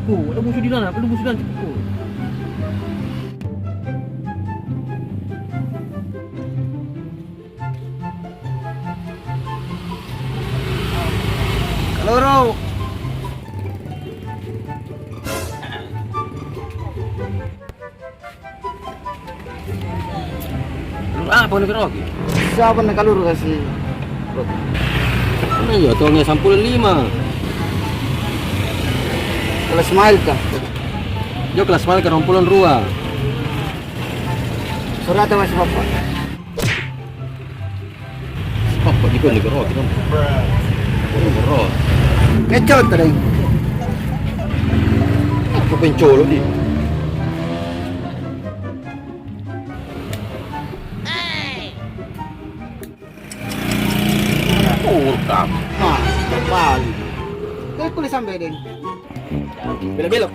cepuku. Ada musuh di dalam, ada musuh di dalam cepuku. Kaloro. Apa nak roki? Siapa nak kaloro kasih? Mana ya tolnya sampul 5. Kalau Ismail kah? Yo kelas mal ke rompulan rua. Surat masih bapak. Apa di kau ni roki dong? Roki. Kecot tadi. Aku pencolo di. Urkam. Nah, kembali. Kau kulit sampai deh. Belok-belok.